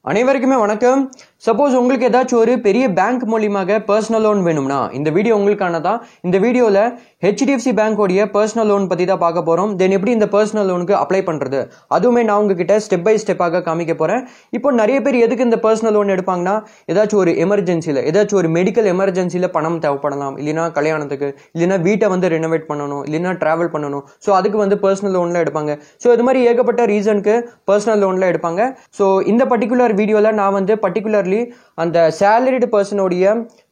அனைவருக்குமே வணக்கம். சப்போஸ் உங்களுக்கு ஏதாச்சும் ஒரு பெரிய பேங்க் மூலியமாக பர்சனல் லோன் வேணும்னா இந்த வீடியோ உங்களுக்கான தான். இந்த வீடியோவில் ஹெச்டிஎஃப்சி பேங்கோடைய பர்சனல் லோன் பற்றி தான் பார்க்க போகிறோம். தென் எப்படி இந்த பர்சனல் லோனுக்கு அப்ளை பண்ணுறது அதுவுமே நான் உங்ககிட்ட ஸ்டெப் பை ஸ்டெப்பாக காமிக்க போகிறேன். இப்போ நிறைய பேர் எதுக்கு இந்த பர்சனல் லோன் எடுப்பாங்கன்னா, ஏதாச்சும் ஒரு எமர்ஜென்சியில், ஏதாச்சும் ஒரு மெடிக்கல் எமர்ஜென்சியில் பணம் தேவைப்படலாம், இல்லைனா கல்யாணத்துக்கு, இல்லைனா வீட்டை வந்து ரெனோவேட் பண்ணணும், இல்லைனா ட்ராவல் பண்ணணும். ஸோ அதுக்கு வந்து பர்சனல் லோனில் எடுப்பாங்க. ஸோ இது மாதிரி ஏகப்பட்ட ரீசனுக்கு பர்சனல் லோனில் எடுப்பாங்க. ஸோ இந்த பர்டிகுலர் வீடியோவில் நான் வந்து பர்டிகுலர்லி அந்த சேலரிடு பர்சனுடைய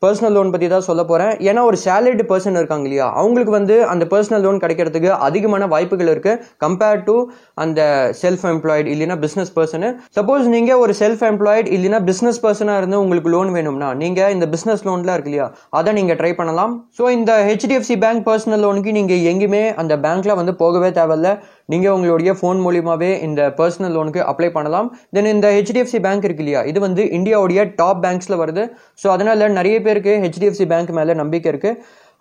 பர்சனல் லோன் பற்றி தான் சொல்ல போகிறேன். ஏன்னா ஒரு சேலரிடு பர்சன் இருக்காங்க இல்லையா, அவங்களுக்கு வந்து அந்த பர்சனல் லோன் கிடைக்கிறதுக்கு அதிகமான வாய்ப்புகள் இருக்கு கம்பேர்ட் டு அந்த செல்ஃப் எம்ப்ளாய்டு இல்லைனா பிஸ்னஸ் பர்சனு. சப்போஸ் நீங்கள் ஒரு செல்ஃப் எம்ப்ளாய்டு இல்லைனா பிஸ்னஸ் பர்சனாக இருந்து உங்களுக்கு லோன் வேணும்னா நீங்கள் இந்த பிஸ்னஸ் லோன்லாம் இருக்கு இல்லையா, அதை நீங்கள் ட்ரை பண்ணலாம். ஸோ இந்த ஹெச்டிஎஃப்சி பேங்க் பர்சனல் லோனுக்கு நீங்கள் எங்கேயுமே அந்த பேங்க்ல வந்து போகவே தேவையில்ல. நீங்கள் உங்களுடைய ஃபோன் மூலியமாகவே இந்த பர்சனல் லோனுக்கு அப்ளை பண்ணலாம். தென் இந்த ஹெச்டிஎஃப்சி பேங்க் இருக்கு இல்லையா, இது வந்து இந்தியாவுடைய டாப் பேங்க்ஸில் வருது. ஸோ அதனால நிறைய பேருக்கு ஹெச்டிஎஃப்சி பேங்க் மேலே நம்பிக்கை இருக்கு.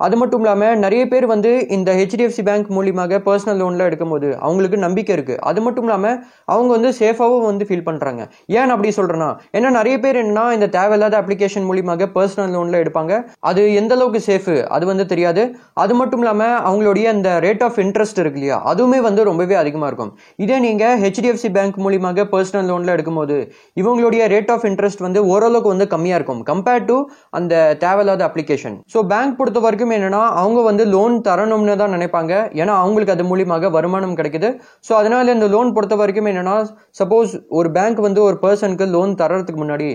அது மட்டும் இல்லாமல் நிறைய பேர் வந்து இந்த ஹெச்டிஎஃப்சி பேங்க் மூலியமாக பர்சனல் லோனில் எடுக்கும்போது அவங்களுக்கு நம்பிக்கை இருக்குது. அது மட்டும் இல்லாமல் அவங்க வந்து சேஃபாகவும் வந்து ஃபீல் பண்ணுறாங்க. ஏன் அப்படி சொல்கிறேன்னா, ஏன்னா நிறைய பேர் என்னன்னா இந்த தேவையில்லாத அப்ளிகேஷன் மூலியமாக பர்சனல் லோனில் எடுப்பாங்க. அது எந்த அளவுக்கு சேஃபு அது வந்து தெரியாது. அது மட்டும் இல்லாமல் அவங்களுடைய அந்த ரேட் ஆஃப் இன்ட்ரெஸ்ட் இருக்கு இல்லையா, அதுவுமே வந்து ரொம்பவே அதிகமாக இருக்கும். இதே நீங்கள் ஹெச்டிஎஃப்சி பேங்க் மூலியமாக பர்சனல் லோனில் எடுக்கும்போது இவங்களுடைய ரேட் ஆஃப் இன்ட்ரெஸ்ட் வந்து ஓரளவுக்கு வந்து கம்மியாக இருக்கும் கம்பேர்ட் டு அந்த தேவையில்லாத அப்ளிகேஷன். ஸோ பேங்க் பொறுத்த வரைக்கும் என்னன்னா அவங்க வந்து லோன் தரணும்னு தான் நினைப்பாங்க. ஏன்னா அவங்களுக்கு அது மூலியமாக வருமானம் கிடைக்குது. ஸோ அதனால இந்த லோன் பொறுத்த வரைக்கும் என்னன்னா, சப்போஸ் ஒரு பேங்க் வந்து ஒரு பர்சனுக்கு லோன் தரதுக்கு முன்னாடி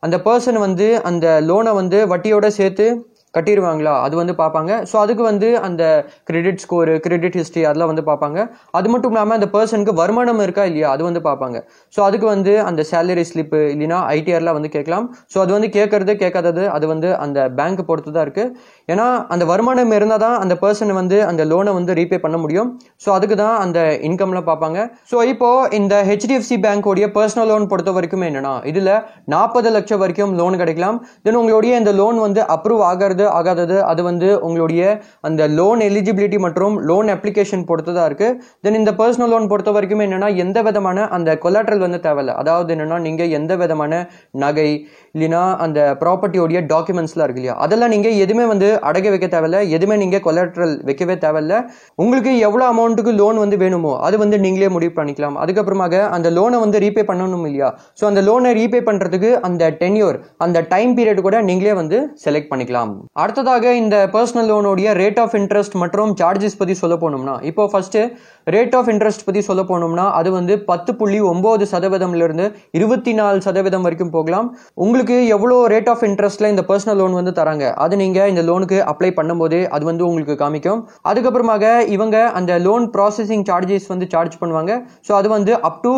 அந்த பர்சன் வந்து அந்த லோனை வந்து வட்டியோட சேர்த்து கட்டிடுவாங்களா அது வந்து பார்ப்பாங்க. ஸோ அதுக்கு வந்து அந்த கிரெடிட் ஸ்கோரு, கிரெடிட் ஹிஸ்ட்ரி அதெல்லாம் வந்து பார்ப்பாங்க. அது மட்டும் இல்லாமல் அந்த பர்சனுக்கு வருமானம் இருக்கா இல்லையா அது வந்து பார்ப்பாங்க. ஸோ அதுக்கு வந்து அந்த சேலரி ஸ்லிப்பு இல்லைனா ஐடிஆர்லாம் வந்து கேட்கலாம். ஸோ அது வந்து கேட்கறது கேட்காதது அது வந்து அந்த பேங்க் பொறுத்து தான் இருக்குது. ஏன்னா அந்த வருமானம் இருந்தால் தான் அந்த பர்சன் வந்து அந்த லோனை வந்து ரீபே பண்ண முடியும். ஸோ அதுக்கு தான் அந்த இன்கம்லாம் பார்ப்பாங்க. ஸோ இப்போ இந்த ஹெச்டிஎஃப்சி பேங்கோடைய பர்சனல் லோன் பொறுத்த வரைக்கும் என்னன்னா, இதில் 40 லட்சம் வரைக்கும் லோன் கிடைக்கலாம். தென் உங்களுடைய இந்த லோன் வந்து அப்ரூவ் ஆகாதது அது வந்து உங்களுடைய அந்த லோன் எலிஜிபிலிட்டி மற்றும் லோன் அப்ளிகேஷன் பொறுத்து தான் இருக்கு. தென் இந்த பர்சனல் லோன் பொறுத்த வரைக்கும் என்னன்னா, எந்த விதமான அந்த கொலாட்ரல் வந்து தேவையில்லை. அதாவது என்னன்னா, நீங்க எந்த விதமான நகை இல்லைனா அந்த ப்ராப்பர்ட்டியோடைய டாக்குமெண்ட்ஸ்லாம் இருக்கு இல்லையா, அதெல்லாம் நீங்க எதுவுமே வந்து அடகு வைக்க தேவையில்லை. எதுவுமே நீங்க கொலாட்ரல் வைக்கவே தேவையில்லை. உங்களுக்கு எவ்வளோ அமௌண்ட்டுக்கு லோன் வந்து வேணுமோ அது வந்து நீங்களே முடிவு பண்ணிக்கலாம். அதுக்கப்புறமாக அந்த லோனை வந்து ரீபே பண்ணணும் இல்லையா, ஸோ அந்த லோனை ரீபே பண்றதுக்கு அந்த டென்யூர் அந்த டைம் பீரியட் கூட நீங்களே வந்து செலக்ட் பண்ணிக்கலாம். அடுத்ததாக இந்த பர்சனல் லோனுடைய ரேட் ஆஃப் இன்ட்ரெஸ்ட் மற்றும் சார்ஜஸ் பற்றி சொல்ல போனோம்னா, இப்போ ஃபர்ஸ்ட் ரேட் ஆஃப் இன்ட்ரெஸ்ட் பற்றி சொல்ல போனோம்னா அது வந்து 10.9% 24% வரைக்கும் போகலாம். உங்களுக்கு எவ்வளோ ரேட் ஆஃப் இன்ட்ரெஸ்ட்ல இந்த பர்சனல் லோன் வந்து தராங்க அது நீங்க இந்த லோனுக்கு அப்ளை பண்ணும்போதே அது வந்து உங்களுக்கு காமிக்கும். அதுக்கப்புறமாக இவங்க அந்த லோன் ப்ராசஸிங் சார்ஜஸ் வந்து சார்ஜ் பண்ணுவாங்க. ஸோ அது வந்து அப் டு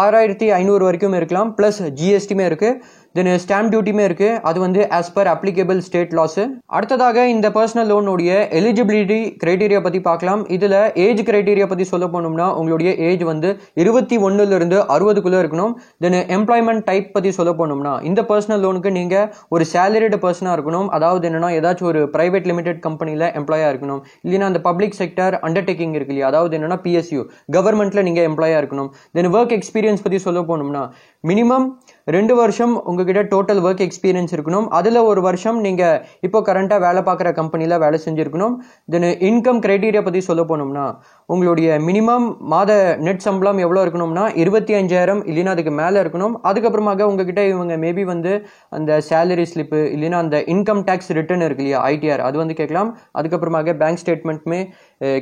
6500 வரைக்கும் இருக்கலாம். பிளஸ் ஜிஎஸ்டியுமே இருக்கு, தென் ஸ்டாம்ப் டியூட்டியுமே இருக்கு. அது வந்து as per applicable state laws. அடுத்ததாக இந்த பர்சனல் லோனுடைய எலிஜிபிலிட்டி கிரைட்டீரியா பத்தி பார்க்கலாம். இதுல ஏஜ் கிரைட்டீரியா பத்தி சொல்ல போனோம்னா உங்களுடைய ஏஜ் வந்து 21 to 60 இருக்கணும். தென் எம்ப்ளாய்மெண்ட் டைப் பத்தி சொல்ல போனோம்னா இந்த பர்சனல் லோனுக்கு நீங்க ஒரு சேலரிடு பர்சனா இருக்கணும். அதாவது என்னன்னா, ஏதாச்சும் ஒரு பிரைவேட் லிமிடெட் கம்பெனில எம்ப்ளாயா இருக்கணும், இல்லைன்னா அந்த பப்ளிக் செக்டர் அண்டர்டேக்கிங் இருக்கு இல்லையா, அதாவது என்னன்னா பிஎஸ்யூ கவர்மெண்ட்ல நீங்க எம்ப்ளாயா இருக்கணும். தென் ஒர்க் எக்ஸ்பீரியன்ஸ் பத்தி சொல்ல போனோம்னா மினிமம் 2 வருஷம் உங்ககிட்ட டோட்டல் ஒர்க் எக்ஸ்பீரியன்ஸ் இருக்கணும். அதில் ஒரு வருஷம் நீங்கள் இப்போ கரண்டாக வேலை பார்க்குற கம்பெனியில் வேலை செஞ்சுருக்கணும். தென் இன்கம் கிரைட்டீரியா பற்றி சொல்ல போனோம்னா உங்களுடைய மினிமம் மாத நெட் சம்பளம் எவ்வளோ இருக்கணும்னா 25,000 இல்லைன்னா அதுக்கு மேலே இருக்கணும். அதுக்கப்புறமாக உங்ககிட்ட இவங்க மேபி வந்து அந்த சேலரி ஸ்லிப்பு இல்லைன்னா அந்த இன்கம் டேக்ஸ் ரிட்டர்ன் இருக்கு இல்லையா, ஐடிஆர் அது வந்து கேட்கலாம். அதுக்கப்புறமாக பேங்க் ஸ்டேட்மெண்ட்டுமே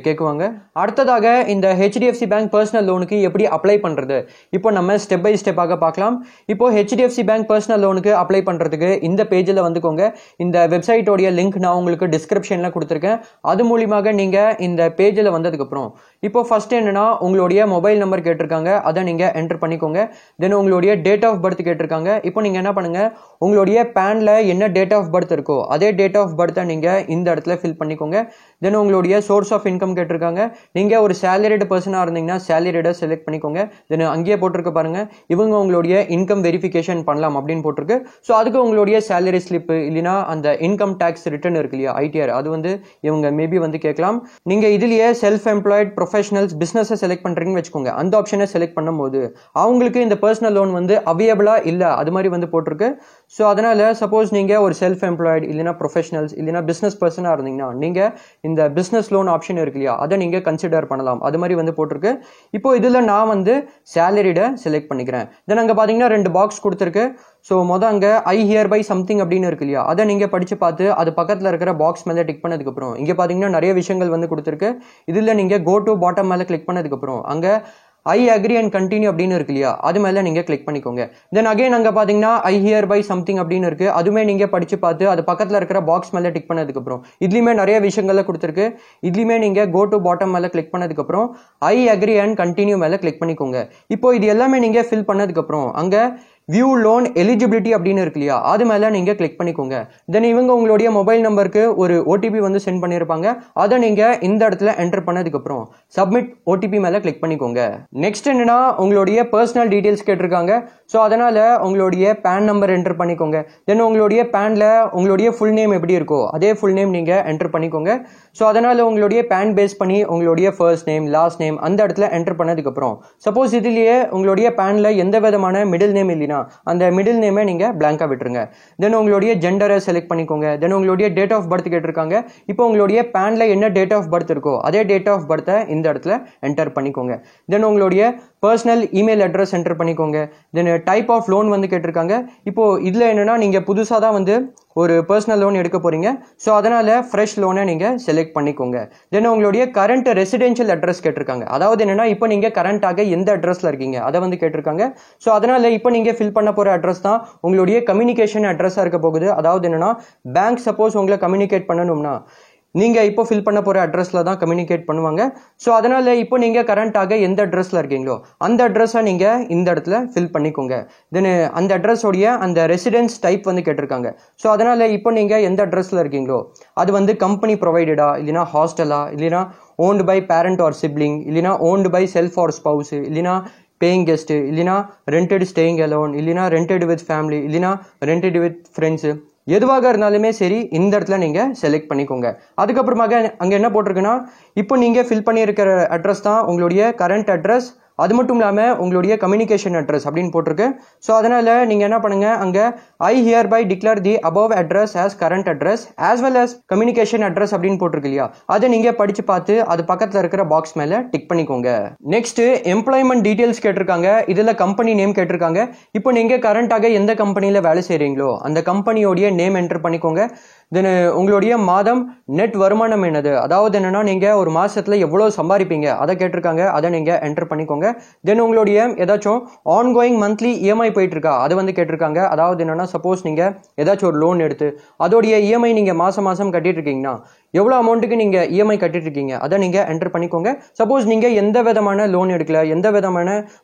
கேட்குவாங்க. அடுத்ததாக இந்த ஹெச்டிஎஃப்சி பேங்க் பர்சனல் லோனுக்கு எப்படி அப்ளை பண்ணுறது இப்போ நம்ம ஸ்டெப் பை ஸ்டெப்பாக பார்க்கலாம். இப்போ ஹெச்டிஎஃப்சி பேங்க் பர்சனல் லோனுக்கு அப்ளை பண்ணுறதுக்கு இந்த பேஜில் வந்துக்கோங்க. இந்த வெப்சைட்டோடைய லிங்க் நான் உங்களுக்கு டிஸ்கிரிப்ஷனில் கொடுத்துருக்கேன். அது மூலியமாக நீங்கள் இந்த பேஜில் வந்ததுக்கப்புறம் இப்போ ஃபர்ஸ்ட் என்னன்னா, உங்களுடைய மொபைல் நம்பர் கேட்டிருக்காங்க, அதை நீங்கள் என்டர் பண்ணிக்கோங்க. தென் உங்களுடைய டேட் ஆஃப் பர்த் கேட்டிருக்காங்க. இப்போ நீங்கள் என்ன பண்ணுங்க, உங்களுடைய பேனில் என்ன டேட் ஆஃப் பர்த் இருக்கோ அதே டேட் ஆஃப் பர்த்தை நீங்கள் இந்த இடத்துல ஃபில் பண்ணிக்கோங்க. தென் உங்களுடைய சோர்ஸ் ஆஃப் இன்கம் கேட்டிருக்காங்க. நீங்கள் ஒரு சேலரிடு பர்சனாக இருந்தீங்கன்னா சேலரிடை செலக்ட் பண்ணிக்கோங்க. தென் அங்கேயே போட்டிருக்க பாருங்க, இவங்க உங்களுடைய இன்கம் வெரிஃபிகேஷன் பண்ணலாம் அப்படின்னு போட்டிருக்கு. ஸோ அதுக்கு உங்களுடைய சேலரி ஸ்லிப்பு இல்லைனா அந்த இன்கம் டேக்ஸ் ரிட்டர்ன் இருக்கு இல்லையா, ஐடிஆர் அது வந்து இவங்க மேபி வந்து கேட்கலாம். நீங்கள் இதுலேயே செல்ஃப் எம்ப்ளாய்ட் ப்ரொஃபஷனல்ஸ் பிஸ்னஸை செலக்ட் பண்ணுறீங்கன்னு வச்சுக்கோங்க. அந்த ஆப்ஷனை செலக்ட் பண்ணும்போது அவங்களுக்கு இந்த பர்சனல் லோன் வந்து அவைலபிளாக இல்லை அது மாதிரி வந்து போட்டிருக்கு. ஸோ அதனால் சப்போஸ் நீங்கள் ஒரு செல்ஃப் எம்ப்ளாய்டு இல்லைனா ப்ரொஃபஷனல்ஸ் இல்லைனா பிஸ்னஸ் பர்சனாக இருந்தீங்கன்னா நீங்கள் இந்த பிஸ்னஸ் லோன் ஆப்ஷன் இருக்கு இல்லையா, அதை நீங்கள் கன்சிடர் பண்ணலாம். அது மாதிரி வந்து போட்டிருக்கு. இப்போ இதில் நான் வந்து சேலரியை செலக்ட் பண்ணிக்கிறேன். தென் அங்கே பார்த்தீங்கன்னா 2 பாக்ஸ் கொடுத்துருக்கு. ஸோ அங்கே ஐ ஹியர் பை சம்திங் அப்படின்னு இருக்கு இல்லையா, அதை நீங்கள் படித்து பார்த்து அது பக்கத்தில் இருக்கிற பாக்ஸ் மேலே டிக் பண்ணதுக்கப்புறம் இங்கே பார்த்தீங்கன்னா நிறைய விஷயங்கள் வந்து கொடுத்துருக்கு. இதில் நீங்கள் கோ டு பாட்டம் மேலே கிளிக் பண்ணதுக்கப்புறம் அங்கே ஐ அக்ரி அண்ட் கண்டினியூ அப்படின்னு இருக்கு இல்லையா, அது மேலே நீங்கள் கிளிக் பண்ணிக்கோங்க. தென் அகைன் அங்கே பார்த்தீங்கன்னா ஐ ஹியர் பை சம்திங் அப்படின்னு இருக்கு. அதுவுமே நீங்கள் படித்து பார்த்து அது பக்கத்தில் இருக்கிற பாக்ஸ் மேலே டிக் பண்ணதுக்கப்புறம் இதுலேயுமே நிறைய விஷயங்கள்ல கொடுத்துருக்கு. இதுலேயுமே நீங்கள் கோ டு பாட்டம் மேலே கிளிக் பண்ணதுக்கப்புறம் ஐ அக்ரி அண்ட் கண்டினியூ மேலே கிளிக் பண்ணிக்கோங்க. இப்போ இது எல்லாமே நீங்கள் ஃபில் பண்ணதுக்கப்புறம் அங்கே வியூ லோன் எலிஜிபிலிட்டி அப்படின்னு இருக்கு இல்லையா, அது மேலே நீங்கள் கிளிக் பண்ணிக்கோங்க. தென் இவங்க உங்களுடைய மொபைல் நம்பருக்கு ஒரு ஓடிபி வந்து சென்ட் பண்ணியிருப்பாங்க. அதை நீங்கள் இந்த இடத்துல என்டர் பண்ணதுக்கப்புறம் சப்மிட் ஓடிபி மேலே கிளிக் பண்ணிக்கோங்க. நெக்ஸ்ட் என்னன்னா உங்களுடைய பர்சனல் டீட்டெயில்ஸ் கேட்டிருக்காங்க. ஸோ அதனால் உங்களுடைய பேன் நம்பர் என்டர் பண்ணிக்கோங்க. தென் உங்களுடைய பேனில் உங்களுடைய ஃபுல் நேம் எப்படி இருக்கோ அதே ஃபுல் நேம் நீங்கள் என்டர் பண்ணிக்கோங்க. ஸோ அதனால் உங்களுடைய பேன் பேஸ் பண்ணி உங்களுடைய ஃபர்ஸ்ட் நேம் லாஸ்ட் நேம் அந்த இடத்துல என்டர் பண்ணதுக்கப்புறம் சப்போஸ் இதுலேயே உங்களுடைய பேனில் எந்த விதமான மிடில் நேம் இல்லைனா அந்த மிடில் நேமை நீங்கள் பிளாங்காக விட்டுருங்க. தென் உங்களுடைய ஜெண்டரை செலக்ட் பண்ணிக்கோங்க. தென் உங்களுடைய டேட் ஆஃப் பர்த் கேட்டிருக்காங்க. இப்போ உங்களுடைய பேனில் என்ன டேட் ஆஃப் பர்த் இருக்கோ அதே டேட் ஆஃப் பர்த்தை இந்த இடத்துல என்டர் பண்ணிக்கோங்க. தென் உங்களுடைய பர்சனல் இமெயில் அட்ரஸ் என்டர் பண்ணிக்கோங்க. தென் டைப் ஆஃப் லோன் வந்து கேட்டிருக்காங்க. இப்போ இதில் என்னன்னா நீங்கள் புதுசாக தான் வந்து ஒரு பர்சனல் லோன் எடுக்க போறீங்க. ஸோ அதனால ஃப்ரெஷ் லோனை நீங்கள் செலக்ட் பண்ணிக்கோங்க. தென் உங்களுடைய கரண்ட் ரெசிடென்ஷியல் அட்ரஸ் கேட்டிருக்காங்க. அதாவது என்னன்னா இப்போ நீங்கள் கரண்டாக எந்த அட்ரஸ்ல இருக்கீங்க அதை வந்து கேட்டிருக்காங்க. ஸோ அதனால இப்போ நீங்கள் ஃபில் பண்ண போகிற அட்ரஸ் தான் உங்களுடைய கம்யூனிகேஷன் அட்ரஸாக இருக்க போகுது. அதாவது என்னன்னா பேங்க் சப்போஸ் உங்களை கம்யூனிகேட் பண்ணணும்னா நீங்கள் இப்போ ஃபில் பண்ண போகிற அட்ரஸில் தான் கம்யூனிகேட் பண்ணுவாங்க. ஸோ அதனால் இப்போ நீங்கள் கரண்ட்டாக எந்த அட்ரஸில் இருக்கீங்களோ அந்த அட்ரஸை நீங்கள் இந்த இடத்துல ஃபில் பண்ணிக்கோங்க. தென் அந்த அட்ரஸோடைய அந்த ரெசிடென்ஸ் டைப் வந்து கேட்டிருக்காங்க. ஸோ அதனால் இப்போ நீங்கள் எந்த அட்ரஸில் இருக்கீங்களோ அது வந்து கம்பெனி ப்ரொவைடடா இல்லைனா ஹாஸ்டலா இல்லைனா owned by parent or sibling இல்லைனா owned by self or spouse இல்லைனா பேயிங் கெஸ்ட் இல்லைனா ரெண்டட் ஸ்டேயிங் அலோன் இல்லைனா ரெண்டட் வித் ஃபேமிலி இல்லைனா ரெண்டட் வித் ஃப்ரெண்ட்ஸு எதுவாக இருந்தாலுமே சரி இந்த இடத்துல நீங்கள் செலக்ட் பண்ணிக்கோங்க. அதுக்கப்புறமாக அங்கே என்ன போட்டிருக்குன்னா இப்போ நீங்கள் ஃபில் பண்ணியிருக்கிற அட்ரஸ் தான் உங்களுடைய கரண்ட் அட்ரஸ். அது மட்டும் இல்லாமல் உங்களுடைய கம்யூனிகேஷன் அட்ரஸ் அப்படின்னு போட்டிருக்கு. ஸோ அதனால் நீங்கள் என்ன பண்ணுங்கள் அங்கே I hereby declare the above address as current address as well as communication address அப்படின்னு போட்டிருக்கு இல்லையா, அதை நீங்கள் படித்து பார்த்து அது பக்கத்தில் இருக்கிற பாக்ஸ் மேலே டிக் பண்ணிக்கோங்க. நெக்ஸ்ட் எம்ப்ளாய்மெண்ட் டீட்டெயில்ஸ் கேட்டிருக்காங்க. இதில் கம்பெனி நேம் கேட்டிருக்காங்க. இப்போ நீங்கள் கரண்ட்டாக எந்த கம்பெனியில் வேலை செய்கிறீங்களோ அந்த கம்பெனியோடைய நேம் என்டர் பண்ணிக்கோங்க. தென் உங்களுடைய மாதம் நெட் வருமானம் என்னது, அதாவது என்னன்னா நீங்கள் ஒரு மாதத்தில் எவ்வளோ சம்பாதிப்பீங்க அதை கேட்டிருக்காங்க. அதை நீங்கள் என்டர் பண்ணிக்கோங்க. தென் உங்களுடைய ஏதாச்சும் ஆன்கோயிங் மந்த்லி இஎம்ஐ போயிட்டு இருக்கா அதை வந்து கேட்டிருக்காங்க. அதாவது என்னன்னா சப்போஸ் நீங்கள் ஏதாச்சும் ஒரு லோன் எடுத்து அதோடைய இஎம்ஐ நீங்கள் மாதம் கட்டிட்டு இருக்கீங்கன்னா எவ்வளோ அமௌண்ட்டுக்கு நீங்கள் இஎம்ஐ கட்டிட்டு இருக்கீங்க அதை நீங்கள் என்டர் பண்ணிக்கோங்க. சப்போஸ் நீங்கள் எந்த விதமான லோன் எடுக்கல எந்த விதமான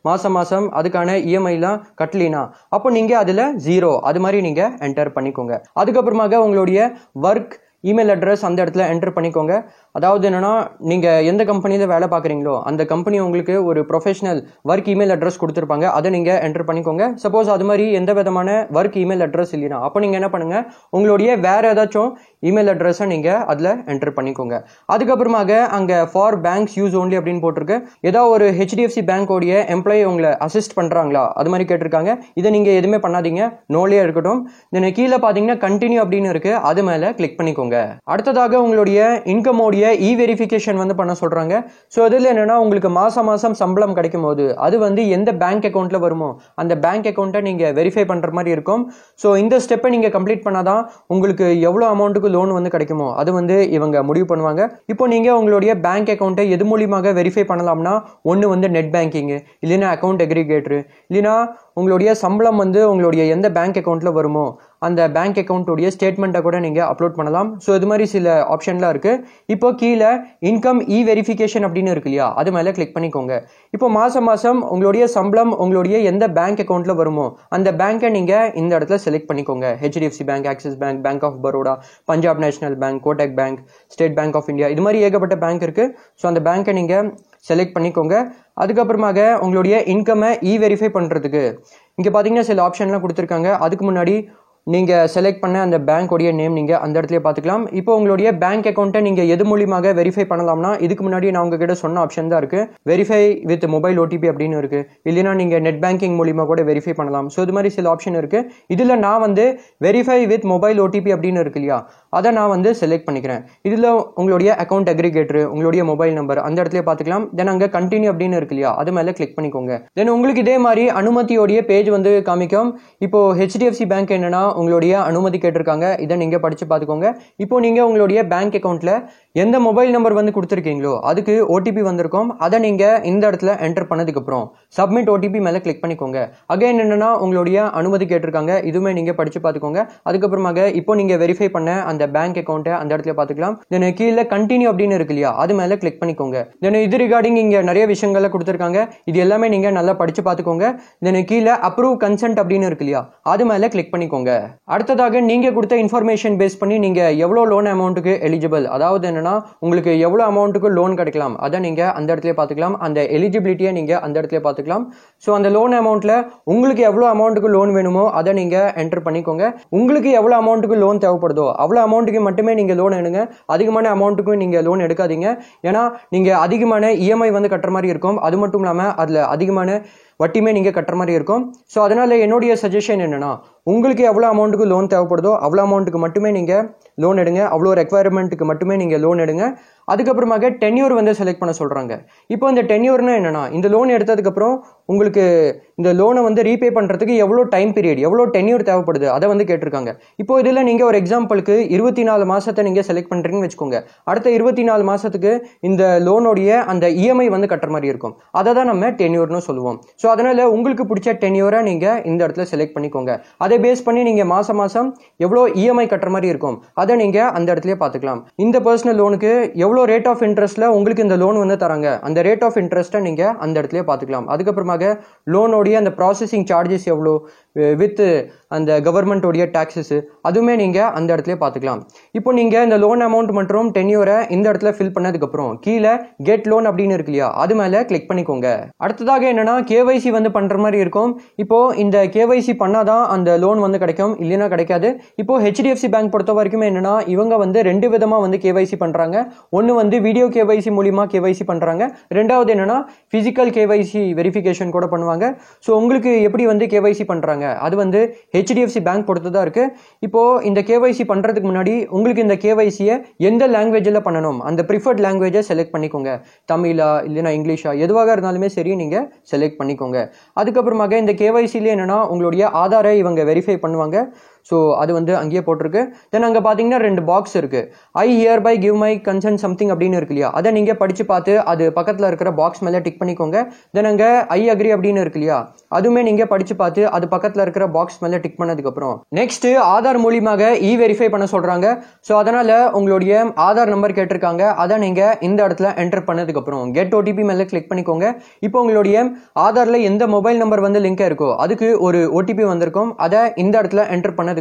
மாதம் அதுக்கான இஎம்ஐலாம் கட்டலினா அப்போ நீங்கள் அதில் 0 அது மாதிரி நீங்கள் என்டர் பண்ணிக்கோங்க. அதுக்கப்புறமாக உங்களுடைய ஒர்க் இமெயில் அட்ரஸ் அந்த இடத்துல என்டர் பண்ணிக்கோங்க. அதாவது என்னன்னா நீங்கள் எந்த கம்பெனியில் வேலை பார்க்குறீங்களோ அந்த கம்பெனி உங்களுக்கு ஒரு ப்ரொஃபஷனல் ஒர்க் இமெயில் அட்ரஸ் கொடுத்துருப்பாங்க. அதை நீங்கள் என்டர் பண்ணிக்கோங்க. சப்போஸ் அது மாதிரி எந்த விதமான ஒர்க் இமெயில் அட்ரஸ் இல்லைனா அப்போ நீங்கள் என்ன பண்ணுங்கள் உங்களுடைய வேறு ஏதாச்சும் இமெயில் அட்ரஸை நீங்கள் அதில் என்டர் பண்ணிக்கோங்க. அதுக்கப்புறமாக அங்கே ஃபார் பேங்க்ஸ் யூஸ் ஓன்லி அப்படின்னு போட்டிருக்கு. ஏதாவது ஒரு ஹெச்டிஎஃப்சி பேங்கோடைய எம்ப்ளாயி உங்களை அசிஸ்ட் பண்ணுறாங்களா அது மாதிரி கேட்டிருக்காங்க. இதை நீங்கள் எதுவுமே பண்ணாதீங்க, நோலியாக இருக்கட்டும். தென் கீழே பார்த்தீங்கன்னா கண்டினியூ அப்படின்னு இருக்குது, அது மேலே கிளிக் பண்ணிக்கோங்க. அடுத்ததாக உங்களுடைய இன்கமோடைய இ வெரிஃபிகேஷன் வந்து பண்ண சொல்றாங்க. ஸோ அதில் என்னன்னா உங்களுக்கு மாசம் சம்பளம் கிடைக்கும் போது அது வந்து எந்த பேங்க் அக்கௌண்ட்ல வருமோ அந்த பேங்க் அக்கௌண்ட்டை நீங்க வெரிஃபை பண்ற மாதிரி இருக்கும். ஸோ இந்த ஸ்டெப்பை நீங்க கம்ப்ளீட் பண்ணாதான் உங்களுக்கு எவ்வளோ அமௌண்ட்டுக்கு லோன் வந்து கிடைக்குமோ அது வந்து இவங்க முடிவு பண்ணுவாங்க. இப்போ நீங்க உங்களுடைய பேங்க் அக்கௌண்ட்டை எது மூலியமாக வெரிஃபை பண்ணலாம்னா ஒன்று வந்து நெட் பேங்கிங் இல்லைன்னா அக்கௌண்ட் அக்ரிகேட்டர் இல்லைன்னா உங்களுடைய சம்பளம் வந்து உங்களுடைய எந்த பேங்க் அக்கௌண்ட்ல வருமோ அந்த பேங்க் அக்கௌண்ட்டோடைய ஸ்டேட்மெண்ட்டை கூட நீங்கள் அப்லோட் பண்ணலாம். ஸோ இது மாதிரி சில ஆப்ஷன்லாம் இருக்குது. இப்போ கீழே இன்கம் இ வெரிஃபிகேஷன் அப்படின்னு இருக்கு இல்லையா, அது மேலே கிளிக் பண்ணிக்கோங்க. இப்போ மாதம் உங்களுடைய சம்பளம் உங்களுடைய எந்த பேங்க் அக்கௌண்ட்டில் வருமோ அந்த பேங்க்கை நீங்கள் இந்த இடத்துல செலக்ட் பண்ணிக்கோங்க. HDFC bank, Axis bank, bank of Baroda, Punjab national bank, Kotak bank, state bank of India, இது மாதிரி ஏகப்பட்ட பேங்க் இருக்குது. ஸோ அந்த பேங்க்கை நீங்கள் செலக்ட் பண்ணிக்கோங்க. அதுக்கப்புறமாக உங்களுடைய இன்கம்மை இ வெரிஃபை பண்ணுறதுக்கு இங்கே பார்த்தீங்கன்னா சில ஆப்ஷன்லாம் கொடுத்துருக்காங்க. அதுக்கு முன்னாடி நீங்கள் செலக்ட் பண்ண அந்த பேங்க்கோடைய நேம் நீங்கள் அந்த இடத்துல பார்த்துக்கலாம். இப்போ உங்களுடைய பேங்க் அக்கௌண்ட்டை நீங்கள் எது மூலியமாக வெரிஃபை பண்ணலாம்னா, இதுக்கு முன்னாடி நான் உங்ககிட்ட சொன்ன ஆப்ஷன் தான் இருக்குது. வெரிஃபை வித் மொபைல் ஓடிபி அப்படின்னு இருக்குது. இல்லைனா நீங்கள் நெட் பேங்கிங் மூலியமாக கூட வெரிஃபை பண்ணலாம். ஸோ இது மாதிரி சில ஆப்ஷன் இருக்குது. இதில் நான் வந்து வெரிஃபை வித் மொபைல் ஓடிபி அப்படின்னு இருக்கு இல்லையா, அதை நான் வந்து செலக்ட் பண்ணிக்கிறேன். இதில் உங்களுடைய அக்கௌண்ட் அக்ரிகேட்டர், உங்களுடைய மொபைல் நம்பர் அந்த இடத்துல பார்த்துக்கலாம். தென் அங்கே கண்டினியூ அப்படின்னு இருக்கு இல்லையா, அது மேலே கிளிக் பண்ணிக்கோங்க. தென் உங்களுக்கு இதே மாதிரி அனுமதியோடைய பேஜ் வந்து காமிக்கும். இப்போ HDFC பேங்க் என்னன்னா உங்களுடைய அனுமதி கேட்டிருக்காங்க. இதை நீங்கள் படித்து பார்த்துக்கோங்க. இப்போ நீங்கள் உங்களுடைய பேங்க் அக்கௌண்ட்டில் எந்த மொபைல் நம்பர் வந்து கொடுத்துருக்கீங்களோ அதுக்கு ஓடிபி வந்திருக்கும். அதை நீங்கள் இந்த இடத்துல என்டர் பண்ணதுக்கப்புறம் சப்மிட் ஓடிபி மேலே கிளிக் பண்ணிக்கோங்க. அகைன் என்னன்னா உங்களுடைய அனுமதி கேட்டிருக்காங்க. இதுவுமே நீங்கள் படித்து பார்த்துக்கோங்க. அதுக்கப்புறமாக இப்போ நீங்கள் வெரிஃபை பண்ண அந்த பேங்க் அக்கௌண்ட்டை அந்த இடத்துல பார்த்துக்கலாம். தென் கீழே கண்டினியூ அப்படின்னு இருக்கு இல்லையா, அது மேலே கிளிக் பண்ணிக்கோங்க. தென் இது ரிகார்டிங் இங்கே நிறைய விஷயங்களை கொடுத்துருக்காங்க. இது எல்லாமே நீங்கள் நல்லா படித்து பார்த்துக்கோங்க. தென் கீழே அப்ரூவ் கன்சென்ட் அப்படின்னு இருக்கு இல்லையா, அது மேலே கிளிக் பண்ணிக்கோங்க. அடுத்ததாக நீங்கள் கொடுத்த இன்ஃபர்மேஷன் பேஸ் பண்ணி நீங்கள் எவ்வளோ லோன் அமௌண்ட்டுக்கு எலிஜிபிள், அதாவது என்னன்னா உங்களுக்கு எவ்வளோ அமௌண்ட்டுக்கு லோன் கிடைக்கலாம் அதை நீங்கள் அந்த இடத்துல பார்த்துக்கலாம். அந்த எலிஜிபிலிட்டியை நீங்கள் அந்த இடத்துல பார்த்துக்கலாம். ஸோ அந்த லோன் அமௌண்ட்டில் உங்களுக்கு எவ்வளோ அமௌண்ட்டுக்கு லோன் வேணுமோ அதை நீங்கள் என்டர் பண்ணிக்கோங்க. உங்களுக்கு எவ்வளோ அமௌண்ட்டுக்கு லோன் தேவைப்படுதோ அவ்வளோ அமௌண்ட்டுக்கு மட்டுமே நீங்கள் லோன் எடுங்க. அதிகமான அமௌண்ட்டுக்கும் நீங்கள் லோன் எடுக்காதீங்க. ஏன்னா நீங்கள் அதிகமான இஎம்ஐ வந்து கட்டுற மாதிரி இருக்கும். அது மட்டும் இல்லாமல் அதில் அதிகமான வட்டியுமே நீங்கள் கட்டுற மாதிரி இருக்கும். ஸோ அதனால் என்னுடைய சஜஷன் என்னென்னா, உங்களுக்கு எவ்வளோ அமௌண்ட்டுக்கு லோன் தேவைப்படுதோ அவ்வளோ அமௌண்ட்டுக்கு மட்டுமே நீங்கள் லோன் எடுங்க. அவ்வளோ ரெக்வயர்மெண்ட்டுக்கு மட்டுமே நீங்கள் லோன் எடுங்க. அதுக்கப்புறமாக டென்யூர் வந்து செலக்ட் பண்ண சொல்கிறாங்க. இப்போ இந்த டென்யூர்னா என்னென்னா, இந்த லோன் எடுத்ததுக்கப்புறம் உங்களுக்கு இந்த லோனை வந்து ரீபே பண்ணுறதுக்கு எவ்வளோ டைம் பீரியட், எவ்வளோ டென்யூர் தேவைப்படுது அதை வந்து கேட்டிருக்காங்க. இப்போ இதில் நீங்கள் ஒரு எக்ஸாம்பிளுக்கு 24 மாதத்தை நீங்கள் செலக்ட் பண்ணுறீங்கன்னு வச்சுக்கோங்க. அடுத்த 24 மாதத்துக்கு இந்த லோனோடைய அந்த இஎம்ஐ வந்து கட்டுற மாதிரி இருக்கும். அதை தான் நம்ம டென்யூர்னு சொல்லுவோம். ஸோ அதனால் உங்களுக்கு பிடிச்ச டென்யூரை நீங்கள் இந்த இடத்துல செலக்ட் பண்ணிக்கோங்க. அதை பேஸ் பண்ணி நீங்கள் மாதம் மாதம் எவ்வளோ இஎம்ஐ கட்டுற மாதிரி இருக்கும் அதை நீங்கள் அந்த இடத்துல பார்த்துக்கலாம். இந்த பர்சனல் லோனுக்கு எவ்வளோ ரேட் ஆஃப் இன்ட்ரெஸ்ட்ல உங்களுக்கு இந்த லோன் வந்து தராங்க, அந்த ரேட் ஆஃப் இன்ட்ரெஸ்ட்டை நீங்கள் அந்த இடத்துல பார்த்துக்கலாம். அதுக்கப்புறமாக லோனோடைய அந்த ப்ராசஸிங் சார்ஜஸ் எவ்வளோ வித் அந்த கவர்மெண்ட்டோடைய டாக்ஸஸ் அதுவுமே நீங்கள் அந்த இடத்துல பார்த்துக்கலாம். இப்போ நீங்கள் இந்த லோன் அமௌண்ட் மற்றும் டென்யூரை இந்த இடத்துல ஃபில் பண்ணதுக்கப்புறம் கீழே கெட் லோன் அப்படின்னு இருக்கு இல்லையா, அது மேலே கிளிக் பண்ணிக்கோங்க. அடுத்ததாக என்னன்னா கேவைசி வந்து பண்ணுற மாதிரி இருக்கும். இப்போ இந்த கேவைசி பண்ணாதான் அந்த லோன் வந்து கிடைக்கும், இல்லைன்னா கிடைக்காது. இப்போ HDFC பேங்க் பொறுத்த வரைக்கும் என்னன்னா இவங்க வந்து 2 விதமாக வந்து கேவைசி பண்ணுறாங்க. ஒன்று வந்து வீடியோ கேவைசி மூலிமா கேவைசி பண்ணுறாங்க. ரெண்டாவது என்னன்னா ஃபிசிக்கல் கேவைசி வெரிஃபிகேஷன் கூட பண்ணுவாங்க. ஸோ உங்களுக்கு எப்படி வந்து கேவைசி பண்ணுறாங்க அது வந்து HDFC பேங்க் பொறுத்து தான் இருக்குது. இப்போது இந்த கேவைசி பண்ணுறதுக்கு முன்னாடி உங்களுக்கு இந்த கேவைசியை எந்த லாங்குவேஜில் பண்ணணும் அந்த ப்ரிஃபர்ட் லாங்குவேஜை செலக்ட் பண்ணிக்கோங்க. தமிழா இல்லைனா இங்கிலீஷா எதுவாக இருந்தாலுமே சரி நீங்கள் செலக்ட் பண்ணிக்கோங்க. அதுக்கப்புறமாக இந்த கேவைசிலே என்னென்னா உங்களுடைய ஆதாரை இவங்க வெரிஃபை பண்ணுவாங்க. ஸோ அது வந்து அங்கேயே போட்டிருக்கு. தென் அங்கே பார்த்தீங்கன்னா 2 பாக்ஸ் இருக்குது. I hereby give my consent something அப்படின்னு இருக்கு இல்லையா, அதை நீங்கள் படித்து பார்த்து அது பக்கத்தில் இருக்கிற பாக்ஸ் மேலே டிக் பண்ணிக்கோங்க. தென் அங்கே ஐ அக்ரி அப்படின்னு இருக்கு இல்லையா, அதுவுமே நீங்கள் படித்து பார்த்து அது பக்கத்தில் இருக்கிற பாக்ஸ் மேலே டிக் பண்ணதுக்கப்புறம் நெக்ஸ்ட்டு ஆதார் மூலியமாக வெரிஃபை பண்ண சொல்கிறாங்க. ஸோ அதனால் உங்களுடைய ஆதார் நம்பர் கேட்டிருக்காங்க. அதை நீங்கள் இந்த இடத்துல என்டர் பண்ணதுக்கப்புறம் கெட் ஓடிபி மேலே கிளிக் பண்ணிக்கோங்க. இப்போ உங்களுடைய ஆதாரில் எந்த மொபைல் நம்பர் வந்து லிங்காக இருக்கோ அதுக்கு ஒரு ஓடிபி வந்திருக்கும். அதை இந்த இடத்துல என்டர் பண்ணதுக்கப்புறம்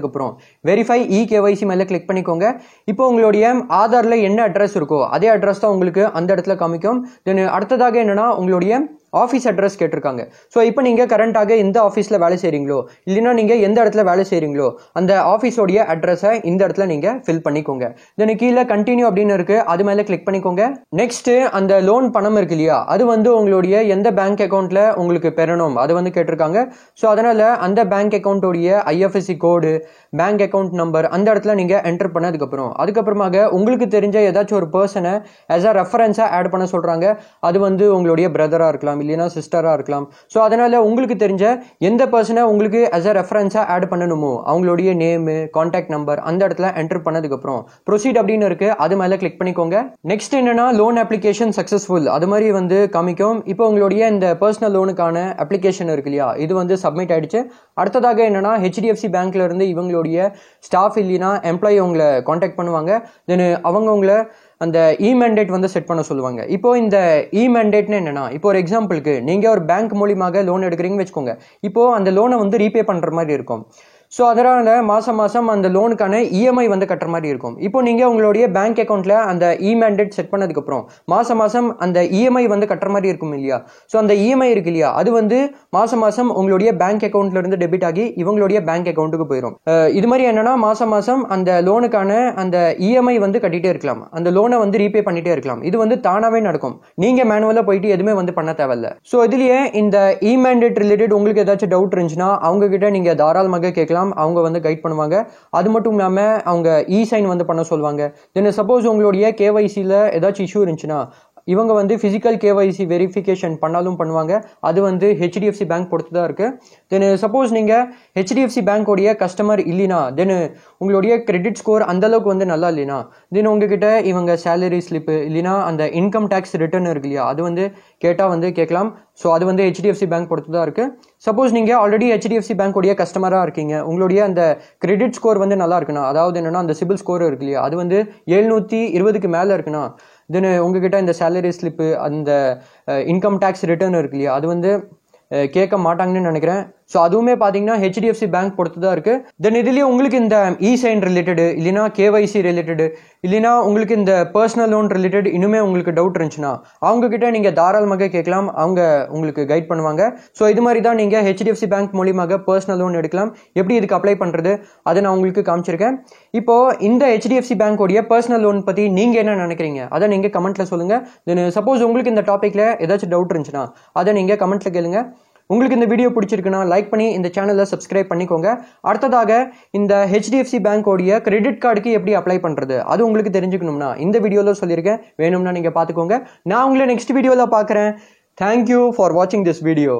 வெரிஃபை கேவைசி மேலே கிளிக் பண்ணிக்கோங்க. இப்போ உங்களுடைய ஆதாரில் என்ன அட்ரஸ் இருக்கோ அதே அட்ரஸ் தான் உங்களுக்கு அந்த இடத்துல காமிக்கும். தென் அடுத்ததாக என்னன்னா உங்களுடைய ஆஃபீஸ் அட்ரஸ் கேட்டிருக்காங்க. ஸோ இப்போ நீங்கள் கரண்ட்டாக எந்த ஆஃபீஸில் வேலை செய்கிறீங்களோ இல்லைன்னா நீங்கள் எந்த இடத்துல வேலை செய்கிறீங்களோ அந்த ஆஃபீஸோடைய அட்ரஸை இந்த இடத்துல நீங்கள் ஃபில் பண்ணிக்கோங்க. தென் கீழே கண்டினியூ அப்படின்னு இருக்குது, அது மேலே கிளிக் பண்ணிக்கோங்க. நெக்ஸ்ட்டு அந்த லோன் பணம் இருக்கு இல்லையா, அது வந்து உங்களுடைய எந்த பேங்க் அக்கௌண்ட்டில் உங்களுக்கு பெறணும் அது வந்து கேட்டிருக்காங்க. ஸோ அதனால் அந்த பேங்க் அக்கௌண்ட்டோடைய IFSC கோடு, பேங்க் அக்கௌண்ட் நம்பர் அந்த இடத்துல நீங்கள் என்டர் அதுக்கப்புறமாக உங்களுக்கு தெரிஞ்ச ஏதாச்சும் ஒரு பர்சனை ஆஸ் அ ரெஃபரன்ஸாக ஆட் பண்ண சொல்கிறாங்க. அது வந்து உங்களுடைய பிரதராக இருக்கலாம் இல்லைனா சிஸ்டராக இருக்கலாம். ஸோ அதனால் உங்களுக்கு தெரிஞ்ச எந்த பர்சனை உங்களுக்கு ஆஸ் அ ரெஃபரன்ஸாக ஆட் பண்ணணுமோ அவங்களுடைய நேமு, கான்டாக்ட் நம்பர் அந்த இடத்துல என்டர் பண்ணதுக்கப்புறம் ப்ரொசீட் அப்படின்னு இருக்குது, அது மேலே கிளிக் பண்ணிக்கோங்க. நெக்ஸ்ட் என்னன்னா லோன் அப்ளிகேஷன் சக்ஸஸ்ஃபுல் அது மாதிரி வந்து காமிக்கும். இப்போ உங்களுடைய இந்த பர்சனல் லோனுக்கான அப்ளிகேஷன் இருக்கு இல்லையா, இது வந்து சப்மிட் ஆயிடுச்சு. அடுத்ததாக என்னன்னா HDFC பேங்க்ல இருந்து இவங்களுடைய ஸ்டாஃப் இல்லைனா எம்ப்ளாயி உங்களை கான்டாக்ட் பண்ணுவாங்க. தென் அவங்க உங்களை அந்த மேண்டேட் வந்து செட் பண்ண சொல்லுவாங்க. இப்போ இந்த மேண்டேட்னு என்னன்னா, இப்போ ஒரு எக்ஸாம்பிளுக்கு நீங்கள் ஒரு பேங்க் மூலியமாக லோன் எடுக்கிறீங்கன்னு வச்சுக்கோங்க. இப்போ அந்த லோனை வந்து ரீபே பண்ணுற மாதிரி இருக்கும். ஸோ அதனால மாசம் மாசம் அந்த லோனுக்கான இஎம்ஐ வந்து கட்டுற மாதிரி இருக்கும். இப்போ நீங்க உங்களுடைய பேங்க் அக்கௌண்ட்ல அந்த இ-மேண்டேட் செட் பண்ணதுக்கு அப்புறம் மாசம் மாசம் அந்த இஎம்ஐ வந்து கட்டுற மாதிரி இருக்கும் இல்லையா? ஸோ அந்த இஎம்ஐ இருக்கு இல்லையா, அது வந்து மாசம் மாசம் உங்களுடைய பேங்க் அக்கௌண்ட்ல இருந்து டெபிட் ஆகி இவங்களுடைய பேங்க் அக்கௌண்ட்டுக்கு போயிடும். இது மாதிரி என்னன்னா மாசம் மாசம் அந்த லோனுக்கான அந்த இஎம்ஐ வந்து கட்டிட்டே இருக்கலாம், அந்த லோனை வந்து ரீபே பண்ணிட்டே இருக்கலாம். இது வந்து தானாவே நடக்கும், நீங்க மேனுவலா போயிட்டு எதுவுமே வந்து பண்ண தேவையில்ல. ஸோ இதுலயே இந்த இ-மேண்டேட் ரிலேட்டட் உங்களுக்கு ஏதாச்சும் டவுட் இருந்துச்சுன்னா அவங்க கிட்ட நீங்க தாராளமாக கேட்கலாம், அவங்க வந்து கைட் பண்ணுவாங்க. அது மட்டும் இல்லாம அவங்க இ-சைன் வந்து பண்ண சொல்லுவாங்க. தென் சப்போஸ் உங்களுடைய கேஒய்சில ஏதாச்சும் இஷ்யூ இருந்துச்சுன்னா இவங்க வந்து பிசிக்கல் கேஒய்சி வெரிஃபிகேஷன் பண்ணாலும் பண்ணுவாங்க. அது வந்து ஹெச்டிஎஃப்சி பேங்க் பொறுத்து தான் இருக்கு. தென் சப்போஸ் நீங்க ஹெச்டிஎஃப்சி பேங்கோடைய கஸ்டமர் இல்லைனா, தென் உங்களுடைய கிரெடிட் ஸ்கோர் அந்த அளவுக்கு வந்து நல்லா இல்லைனா, தென் உங்ககிட்ட இவங்க சேலரி ஸ்லிப் இல்லைனா அந்த இன்கம் டேக்ஸ் ரிட்டர்ன் இருக்கு இல்லையா, அது வந்து கேட்டால் வந்து கேட்கலாம். ஸோ அது வந்து ஹெச்டிஎஃப்சி பேங்க் பொறுத்து தான் இருக்கு. சப்போஸ் நீங்க ஆல்ரெடி ஹெச்டிஎஃப்சி பேங்கோடைய கஸ்டமரா இருக்கீங்க, உங்களுடைய அந்த கிரெடிட் ஸ்கோர் வந்து நல்லா இருக்குன்னா, அதாவது என்னன்னா அந்த சிபில் ஸ்கோர் இருக்கு இல்லையா, அது வந்து 720க்கு மேல இருக்குன்னா, தென் உங்ககிட்ட இந்த சேலரி ஸ்லிப்பு அந்த இன்கம் டேக்ஸ் ரிட்டர்ன் இருக்கு இல்லையா, அது வந்து கேட்க மாட்டாங்கன்னு நினைக்கிறேன். ஸோ அதுவுமே பார்த்தீங்கன்னா ஹெச்டிஎஃப்சி பேங்க் பொறுத்து தான் இருக்கு. தென் இதுலேயே உங்களுக்கு இந்த இ-சைன் ரிலேட்டடு இல்லைனா கேஒய்சி ரிலேட்டடு இல்லைனா உங்களுக்கு இந்த பர்சனல் லோன் ரிலேட்டட் இன்னுமே உங்களுக்கு டவுட் இருந்துச்சுன்னா அவங்க கிட்ட நீங்க தாராளமாக கேட்கலாம், அவங்க உங்களுக்கு கைட் பண்ணுவாங்க. ஸோ இது மாதிரி தான் நீங்க ஹெச்டிஎஃப்சி பேங்க் மூலியமாக பர்சனல் லோன் எடுக்கலாம். எப்படி இதுக்கு அப்ளை பண்றது அதை நான் உங்களுக்கு காமிச்சிருக்கேன். இப்போ இந்த ஹெச்டிஎஃப்சி பேங்கோடைய பர்சனல் லோன் பத்தி நீங்க என்ன நினைக்கிறீங்க அதை நீங்க கமெண்ட்ல சொல்லுங்க. தென் சப்போஸ் உங்களுக்கு இந்த டாபிக்ல ஏதாச்சும் டவுட் இருந்துச்சுன்னா அதை நீங்க கமெண்ட்ல கேளுங்க. உங்களுக்கு இந்த வீடியோ பிடிச்சிருக்குன்னா லைக் பண்ணி இந்த சேனலை சப்ஸ்கிரைப் பண்ணிக்கோங்க. அடுத்ததாக இந்த ஹெச்டிஎஃப்சி பேங்கோடைய கிரெடிட் கார்டுக்கு எப்படி அப்ளை பண்றது அது உங்களுக்கு தெரிஞ்சுக்கணும்னா இந்த வீடியோல சொல்லியிருக்கேன், வேணும்னா நீங்க பாத்துக்கோங்க. நான் உங்களை நெக்ஸ்ட் வீடியோல பார்க்குறேன். தேங்க்யூ ஃபார் வாட்சிங் திஸ் வீடியோ.